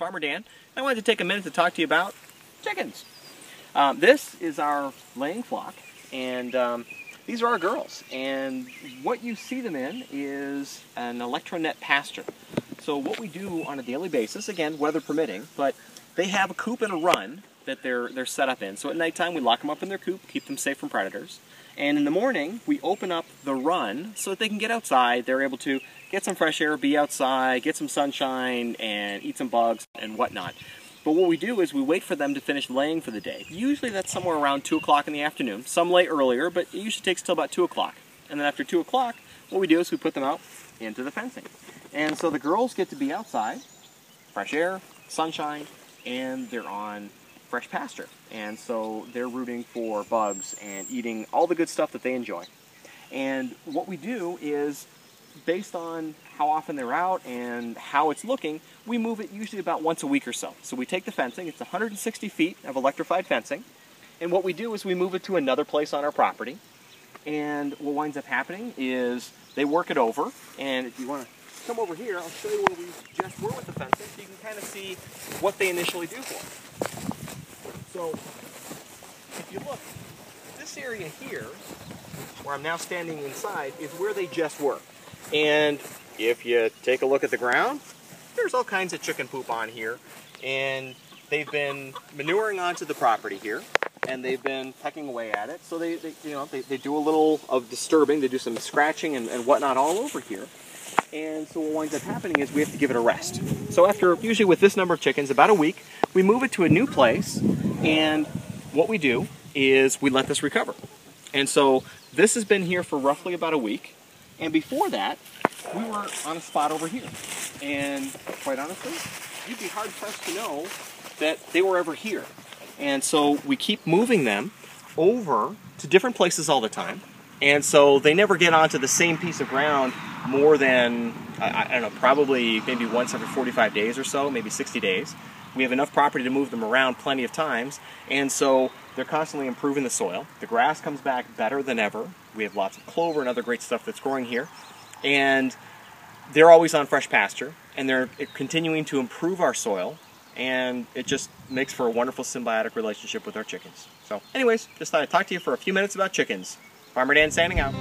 Farmer Dan, and I wanted to take a minute to talk to you about chickens. This is our laying flock, and these are our girls. And what you see them in is an electronet pasture. So what we do on a daily basis, again, weather permitting, but they have a coop and a run that they're set up in. So at nighttime we lock them up in their coop, keep them safe from predators. And in the morning we open up the run so that they can get outside. They're able to get some fresh air, be outside, get some sunshine, and eat some bugs and whatnot. But what we do is we wait for them to finish laying for the day. Usually that's somewhere around 2 o'clock in the afternoon. Some lay earlier, but it usually takes till about 2 o'clock. And then after 2 o'clock, what we do is we put them out into the fencing. And so the girls get to be outside, fresh air, sunshine, and they're on fresh pasture. And so they're rooting for bugs and eating all the good stuff that they enjoy. And what we do is, based on how often they're out and how it's looking, we move it usually about once a week or so. So we take the fencing, it's 160 feet of electrified fencing, and what we do is we move it to another place on our property. And what winds up happening is they work it over, and if you want to come over here, I'll show you where we just were with the fencing so you can kind of see what they initially do for us. So, if you look, this area here, where I'm now standing inside, is where they just were. And if you take a look at the ground, there's all kinds of chicken poop on here. And they've been manuring onto the property here, and they've been pecking away at it. So they do a little of disturbing. They do some scratching and whatnot all over here. And so what winds up happening is we have to give it a rest. So after, usually with this number of chickens, about a week, we move it to a new place, and what we do is we let this recover. And so this has been here for roughly about a week, and before that, we were on a spot over here. And quite honestly, you'd be hard-pressed to know that they were ever here. And so we keep moving them over to different places all the time, and so they never get onto the same piece of ground more than, I don't know, probably maybe once every 45 days or so, maybe 60 days. We have enough property to move them around plenty of times, and so they're constantly improving the soil. The grass comes back better than ever. We have lots of clover and other great stuff that's growing here, and they're always on fresh pasture, and they're continuing to improve our soil, and it just makes for a wonderful symbiotic relationship with our chickens. So anyways, just thought I'd talk to you for a few minutes about chickens. Farmer Dan signing out.